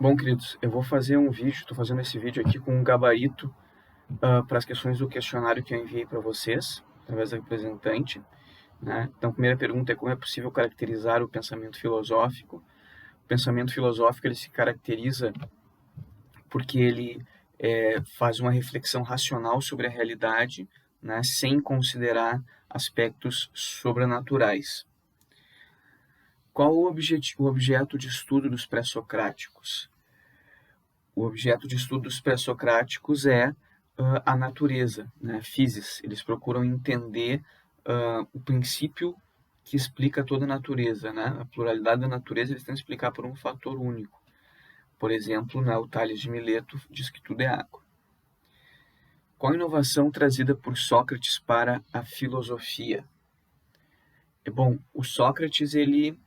Bom, queridos, eu vou fazer um vídeo, estou fazendo esse vídeo aqui com um gabarito para as questões do questionário que eu enviei para vocês, através da representante, né? Então, a primeira pergunta é como é possível caracterizar o pensamento filosófico. O pensamento filosófico ele se caracteriza porque ele faz uma reflexão racional sobre a realidade, né, sem considerar aspectos sobrenaturais. Qual o objeto de estudo dos pré-socráticos? O objeto de estudo dos pré-socráticos é a natureza, né, physis. Eles procuram entender o princípio que explica toda a natureza, né? A pluralidade da natureza eles tentam explicar por um fator único. Por exemplo, o Tales de Mileto diz que tudo é água. Qual a inovação trazida por Sócrates para a filosofia? Bom, o Sócrates ele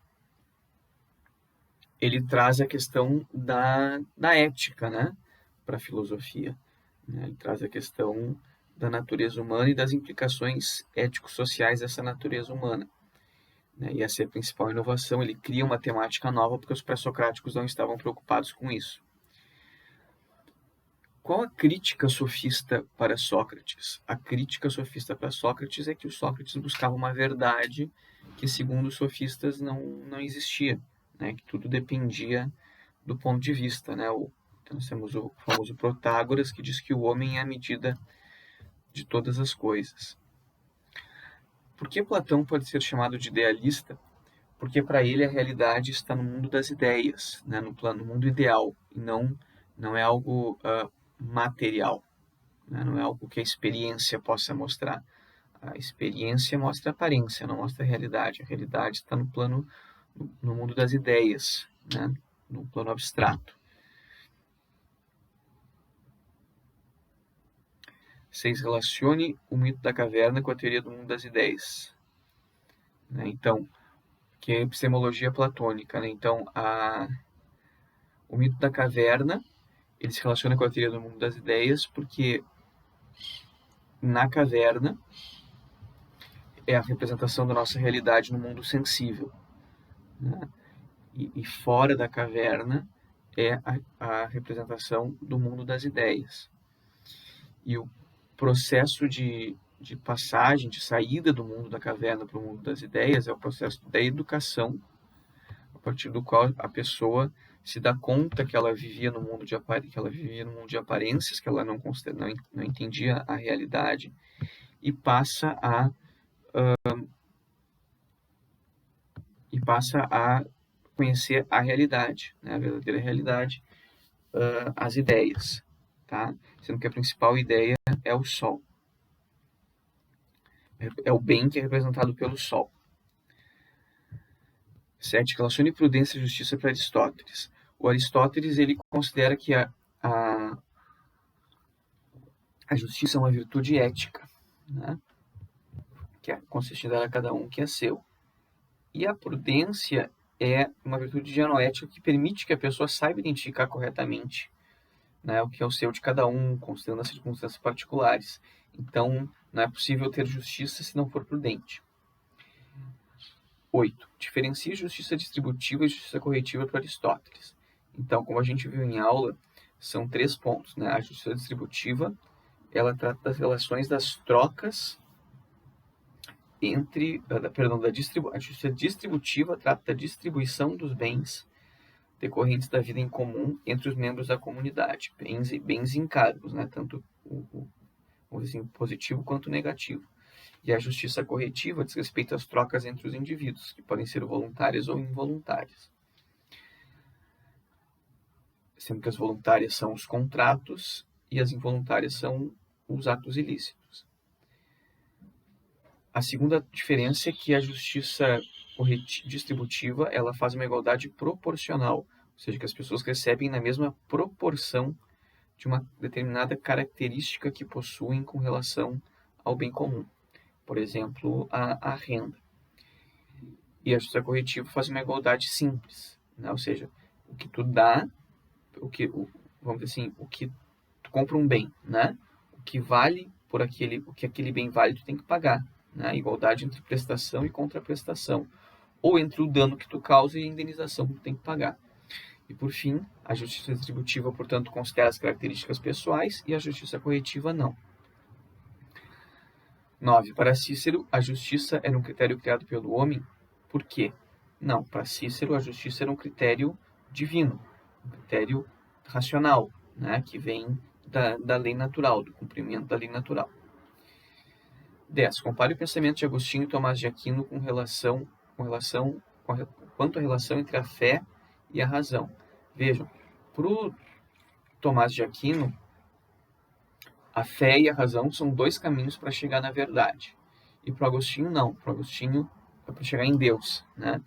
traz a questão da ética, né, para a filosofia. Ele traz a questão da natureza humana e das implicações ético-sociais dessa natureza humana. E essa é a principal inovação. Ele cria uma temática nova porque os pré-socráticos não estavam preocupados com isso. Qual a crítica sofista para Sócrates? A crítica sofista para Sócrates é que o Sócrates buscava uma verdade que, segundo os sofistas, não existia, né? Que tudo dependia do ponto de vista. Né? Então, nós temos o famoso Protágoras, que diz que o homem é a medida de todas as coisas. Por que Platão pode ser chamado de idealista? Porque para ele a realidade está no mundo das ideias, né? No mundo ideal, e não é algo material, né? Não é algo que a experiência possa mostrar. A experiência mostra a aparência, não mostra a realidade. A realidade está no mundo das ideias, né? No plano abstrato. 6. Relacione o mito da caverna com a teoria do mundo das ideias. Então, que é a epistemologia platônica. Né? Então, o mito da caverna ele se relaciona com a teoria do mundo das ideias porque na caverna é a representação da nossa realidade no mundo sensível. Né? E fora da caverna é a representação do mundo das ideias. E o processo de passagem, de saída do mundo da caverna para o mundo das ideias é o processo da educação, a partir do qual a pessoa se dá conta que ela vivia no mundo de aparências, que ela não entendia a realidade, e passa a conhecer a realidade, né, a verdadeira realidade, as ideias, tá? Sendo que a principal ideia é o Sol. É o bem que é representado pelo Sol. 7. Relacione prudência e justiça para Aristóteles. O Aristóteles ele considera que a justiça é uma virtude ética, né? Que consiste em dar a cada um que é seu. E a prudência é uma virtude genoética que permite que a pessoa saiba identificar corretamente, né, o que é o seu de cada um, considerando as circunstâncias particulares. Então, não é possível ter justiça se não for prudente. 8. Diferencie justiça distributiva e justiça corretiva para Aristóteles. Então, como a gente viu em aula, são 3 pontos. Né? A justiça distributiva, ela trata das relações das trocas a justiça distributiva trata da distribuição dos bens decorrentes da vida em comum entre os membros da comunidade, bens e encargos, né? Tanto assim, positivo quanto negativo. E a justiça corretiva diz respeito às trocas entre os indivíduos, que podem ser voluntárias ou involuntárias. Sendo que as voluntárias são os contratos e as involuntárias são os atos ilícitos. A segunda diferença é que a justiça distributiva ela faz uma igualdade proporcional, ou seja, que as pessoas recebem na mesma proporção de uma determinada característica que possuem com relação ao bem comum. Por exemplo, a renda. E a justiça corretiva faz uma igualdade simples, né? Ou seja, o que tu dá, vamos dizer assim, o que tu compra um bem, né? O que vale o que aquele bem vale, tu tem que pagar. Né? Igualdade entre prestação e contraprestação, ou entre o dano que tu causa e a indenização que tu tem que pagar. E, por fim, a justiça retributiva, portanto, considera as características pessoais e a justiça corretiva não. 9. Para Cícero, a justiça era um critério criado pelo homem. Por quê? Não, para Cícero, a justiça era um critério divino, um critério racional, né, que vem da lei natural, do cumprimento da lei natural. 10. Compare o pensamento de Agostinho e Tomás de Aquino quanto à relação entre a fé e a razão. Vejam, para o Tomás de Aquino, a fé e a razão são dois caminhos para chegar na verdade. E para o Agostinho, não. Para o Agostinho, é para chegar em Deus, né?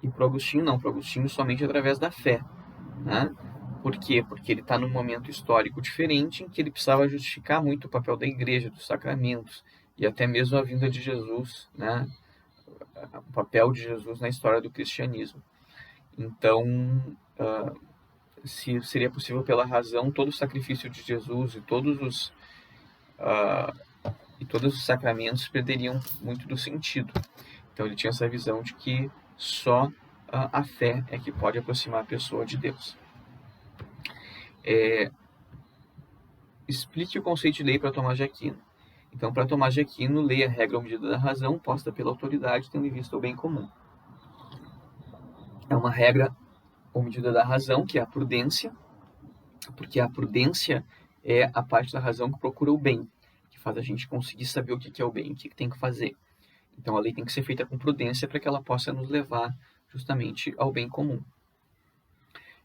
E para o Agostinho, não. Para o Agostinho, somente através da fé, né? Por quê? Porque ele está num momento histórico diferente em que ele precisava justificar muito o papel da igreja, dos sacramentos, e até mesmo a vinda de Jesus, né? O papel de Jesus na história do cristianismo. Então, se seria possível pela razão, todo o sacrifício de Jesus e todos os sacramentos perderiam muito do sentido. Então ele tinha essa visão de que só a fé é que pode aproximar a pessoa de Deus. Explique o conceito de lei para Tomás de Aquino. Então, para Tomás de Aquino, lei é a regra ou medida da razão, posta pela autoridade, tendo em vista o bem comum. É uma regra ou medida da razão, que é a prudência, porque a prudência é a parte da razão que procura o bem, que faz a gente conseguir saber o que é o bem, o que tem que fazer. Então, a lei tem que ser feita com prudência para que ela possa nos levar justamente ao bem comum.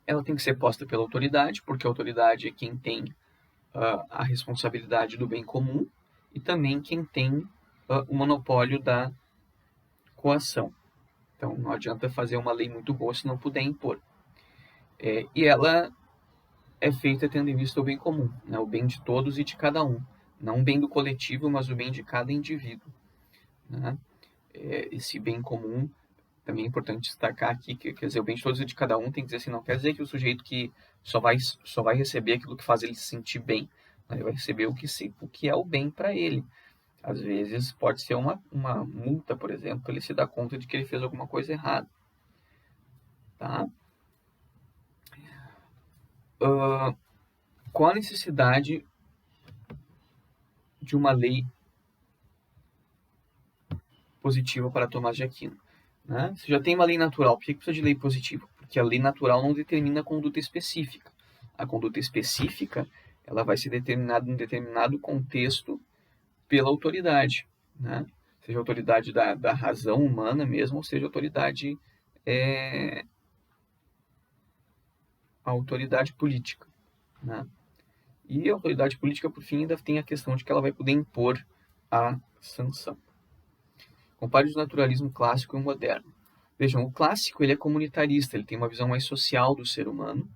Ela tem que ser posta pela autoridade, porque a autoridade é quem tem a responsabilidade do bem comum e também quem tem o monopólio da coação. Então, não adianta fazer uma lei muito boa se não puder impor. E ela é feita tendo em vista o bem comum, né? O bem de todos e de cada um. Não o bem do coletivo, mas o bem de cada indivíduo, né? Esse bem comum, também é importante destacar aqui, que quer dizer, o bem de todos e de cada um tem que dizer assim, não quer dizer que o sujeito que só vai receber aquilo que faz ele se sentir bem, ele vai receber o que é o bem para ele. Às vezes pode ser uma multa, por exemplo, para ele se dar conta de que ele fez alguma coisa errada. Tá? Qual a necessidade de uma lei positiva para Tomás de Aquino? Né? Você já tem uma lei natural, por que precisa de lei positiva? Porque a lei natural não determina a conduta específica. A conduta específica ela vai ser determinada em um determinado contexto pela autoridade, né? Seja a autoridade da razão humana mesmo, ou seja a autoridade política, né? E a autoridade política, por fim, ainda tem a questão de que ela vai poder impor a sanção. Compare o naturalismo clássico e o moderno. Vejam, o clássico ele é comunitarista, ele tem uma visão mais social do ser humano,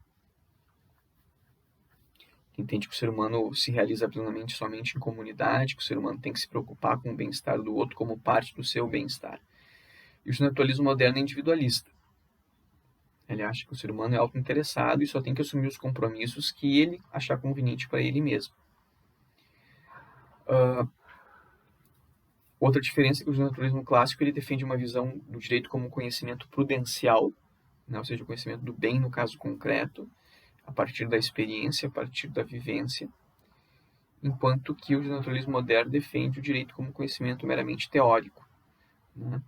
entende que o ser humano se realiza plenamente somente em comunidade, que o ser humano tem que se preocupar com o bem-estar do outro como parte do seu bem-estar. E o naturalismo moderno é individualista. Ele acha que o ser humano é autointeressado e só tem que assumir os compromissos que ele achar conveniente para ele mesmo. Outra diferença é que o naturalismo clássico ele defende uma visão do direito como conhecimento prudencial, né, ou seja, o conhecimento do bem no caso concreto, a partir da experiência, a partir da vivência, enquanto que o naturalismo moderno defende o direito como conhecimento meramente teórico, né,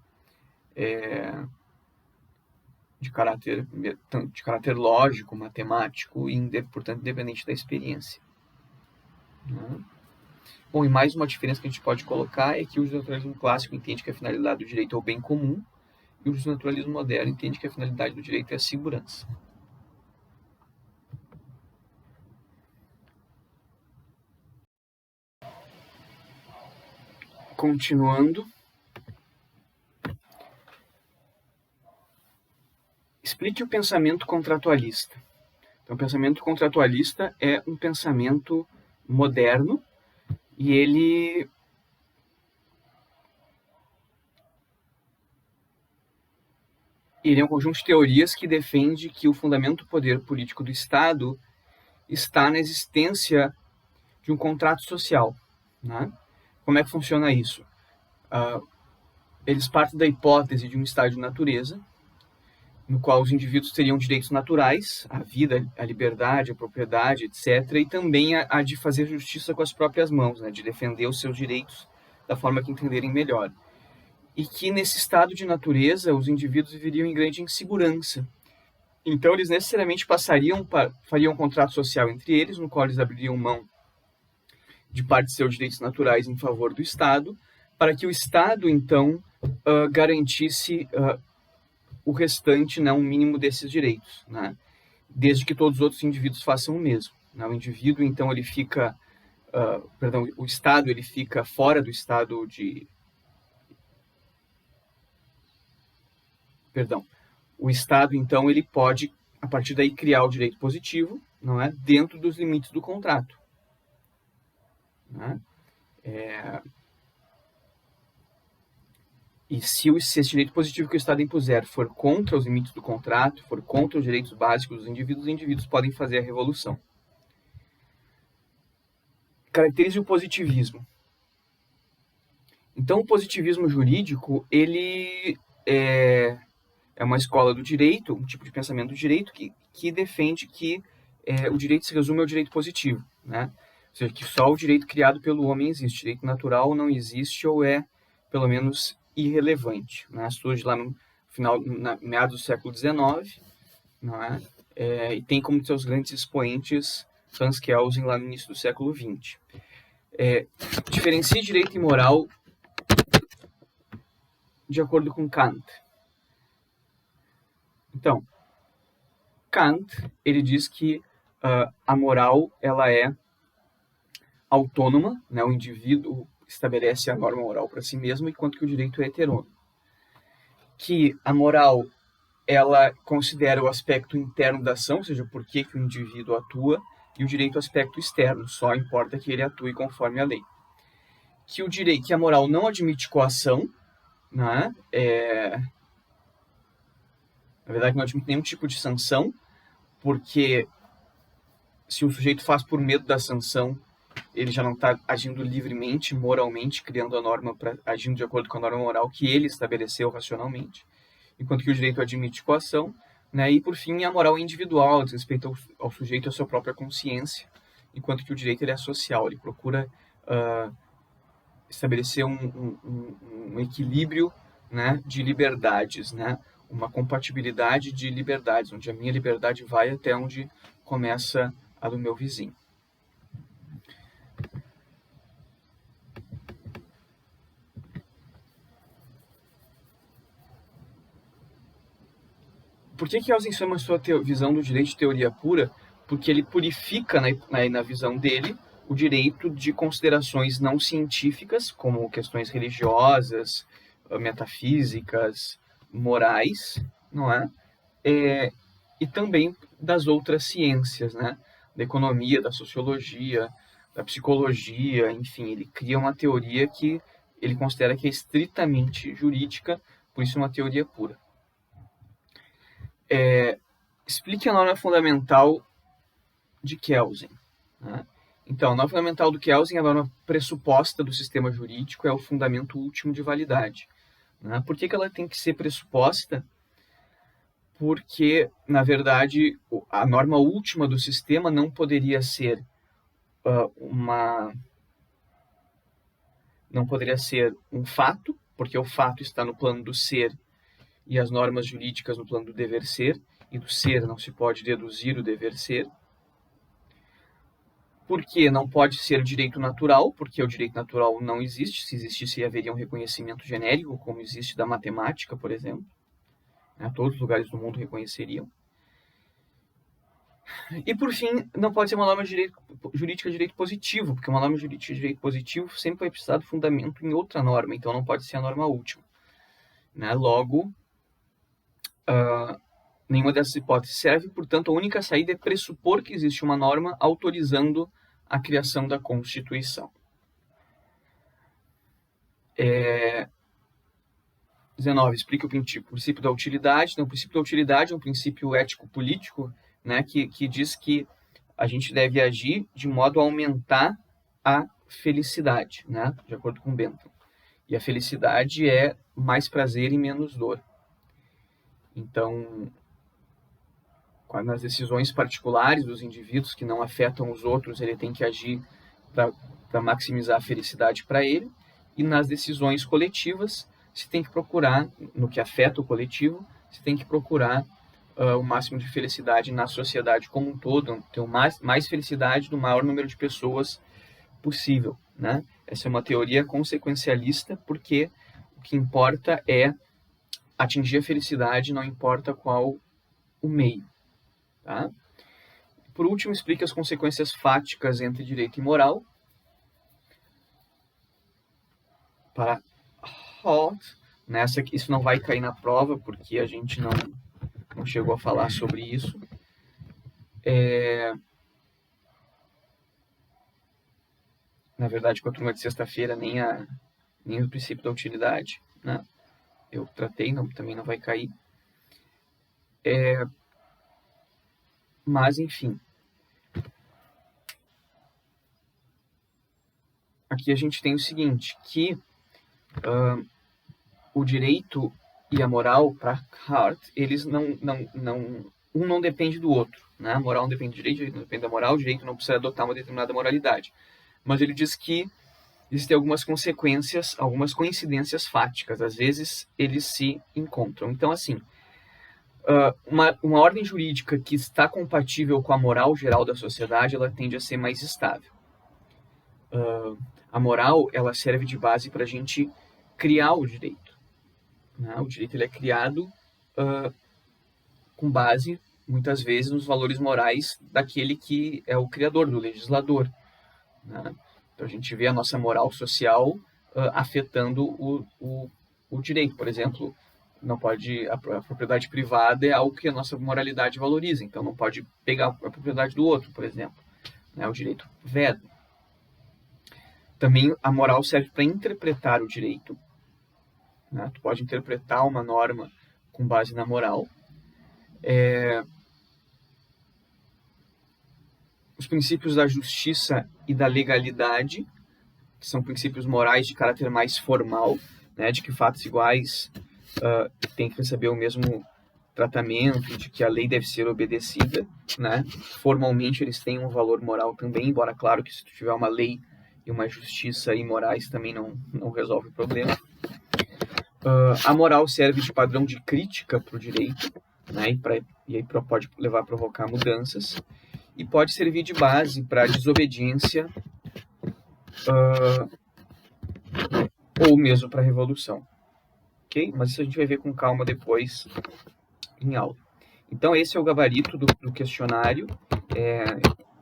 de caráter lógico, matemático e, portanto, independente da experiência. Né? Bom, e mais uma diferença que a gente pode colocar é que o naturalismo clássico entende que a finalidade do direito é o bem comum e o naturalismo moderno entende que a finalidade do direito é a segurança. Continuando, explique o pensamento contratualista. Então, o pensamento contratualista é um pensamento moderno e ele é um conjunto de teorias que defende que o fundamento do poder político do Estado está na existência de um contrato social. Né? Como é que funciona isso? Eles partem da hipótese de um estado de natureza no qual os indivíduos teriam direitos naturais, a vida, a liberdade, a propriedade, etc., e também a de fazer justiça com as próprias mãos, né, de defender os seus direitos da forma que entenderem melhor. E que nesse estado de natureza os indivíduos viveriam em grande insegurança. Então eles necessariamente fariam um contrato social entre eles, no qual eles abririam mão de parte de seus direitos naturais em favor do Estado, para que o Estado, então, garantisse o restante, né, um mínimo desses direitos, né, desde que todos os outros indivíduos façam o mesmo. Né. O indivíduo, então, ele fica, o Estado, ele fica fora do estado de... O Estado, então, ele pode, a partir daí, criar o direito positivo, não é, dentro dos limites do contrato. Né. E se esse direito positivo que o Estado impuser for contra os limites do contrato, for contra os direitos básicos dos indivíduos, os indivíduos podem fazer a revolução. Caracterize o positivismo. Então, o positivismo jurídico, ele é uma escola do direito, um tipo de pensamento do direito que defende que o direito se resume ao direito positivo, né? Ou seja, que só o direito criado pelo homem existe, o direito natural não existe ou é, pelo menos, irrelevante. Né? Surge lá no meados do século XIX, não é? E tem como seus grandes expoentes Hans Kelsen lá no início do século XX. Diferencia direito e moral de acordo com Kant. Então, Kant, ele diz que a moral ela é autônoma, né? O indivíduo estabelece a norma moral para si mesmo, enquanto que o direito é heterônomo. Que a moral ela considera o aspecto interno da ação, ou seja, por que o indivíduo atua, e o direito o aspecto externo, só importa que ele atue conforme a lei. Que a moral não admite coação, né? Na verdade, não admite nenhum tipo de sanção, porque se o sujeito faz por medo da sanção, ele já não está agindo livremente, moralmente, criando a norma, agindo de acordo com a norma moral que ele estabeleceu racionalmente, enquanto que o direito admite coação, né? E, por fim, a moral é individual, diz respeito ao sujeito e à sua própria consciência, enquanto que o direito ele é social, ele procura estabelecer um equilíbrio, né, de liberdades, né? Uma compatibilidade de liberdades, onde a minha liberdade vai até onde começa a do meu vizinho. Por que Kelsen chama a sua visão do direito de teoria pura? Porque ele purifica, na visão dele, o direito de considerações não científicas, como questões religiosas, metafísicas, morais, não é? E também das outras ciências, né? Da economia, da sociologia, da psicologia, enfim, ele cria uma teoria que ele considera que é estritamente jurídica, por isso é uma teoria pura. Explique a norma fundamental de Kelsen. Né? Então, a norma fundamental do Kelsen, a norma pressuposta do sistema jurídico, é o fundamento último de validade. Né? Por que ela tem que ser pressuposta? Porque, na verdade, a norma última do sistema não poderia ser não poderia ser um fato, porque o fato está no plano do ser e as normas jurídicas no plano do dever ser, e do ser não se pode deduzir o dever ser. Porque não pode ser direito natural, porque o direito natural não existe. Se existisse, haveria um reconhecimento genérico, como existe da matemática, por exemplo. Todos os lugares do mundo reconheceriam. E, por fim, não pode ser uma norma jurídica de direito positivo, porque uma norma jurídica de direito positivo sempre vai precisar do fundamento em outra norma, então não pode ser a norma última. Logo, nenhuma dessas hipóteses serve, portanto, a única saída é pressupor que existe uma norma autorizando a criação da Constituição. 19. Explica o princípio da utilidade. Então, o princípio da utilidade é um princípio ético-político, né, que diz que a gente deve agir de modo a aumentar a felicidade, né, de acordo com Bentham. E a felicidade é mais prazer e menos dor. Então, nas decisões particulares dos indivíduos que não afetam os outros, ele tem que agir para maximizar a felicidade para ele, e nas decisões coletivas, se tem que procurar, no que afeta o coletivo, se tem que procurar o máximo de felicidade na sociedade como um todo, ter mais felicidade do maior número de pessoas possível, né? Essa é uma teoria consequencialista, porque o que importa é atingir a felicidade, não importa qual o meio. Tá? Por último, explica as consequências fáticas entre direito e moral. Para Holt, isso não vai cair na prova, porque a gente não chegou a falar sobre isso. Na verdade, com a turma de sexta-feira, nem o princípio da utilidade, né? Eu tratei, também não vai cair. Mas, enfim. Aqui a gente tem o seguinte, que o direito e a moral, para Hart, eles um não depende do outro, né? A moral não depende do direito, o direito não depende da moral, o direito não precisa adotar uma determinada moralidade. Mas ele diz que existem algumas consequências, algumas coincidências fáticas, às vezes eles se encontram. Então, assim, uma ordem jurídica que está compatível com a moral geral da sociedade, ela tende a ser mais estável. A moral, ela serve de base para a gente criar o direito. Né? O direito ele é criado com base, muitas vezes, nos valores morais daquele que é o criador, do legislador. Né? Então, a gente vê a nossa moral social afetando o direito. Por exemplo, não pode, a propriedade privada é algo que a nossa moralidade valoriza, então não pode pegar a propriedade do outro, por exemplo. Né? O direito veda. Também a moral serve para interpretar o direito. Né? Tu pode interpretar uma norma com base na moral. Os princípios da justiça e da legalidade, que são princípios morais de caráter mais formal, né? De que fatos iguais têm que receber o mesmo tratamento, de que a lei deve ser obedecida. Né? Formalmente eles têm um valor moral também, embora claro que se tu tiver uma lei e uma justiça imorais também não resolve o problema. A moral serve de padrão de crítica para o direito, né? E aí pode levar a provocar mudanças, e pode servir de base para desobediência ou mesmo para revolução. Ok? Mas isso a gente vai ver com calma depois em aula. Então esse é o gabarito do questionário.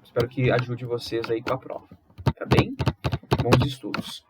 Espero que ajude vocês aí com a prova. Tá bem? Bons estudos.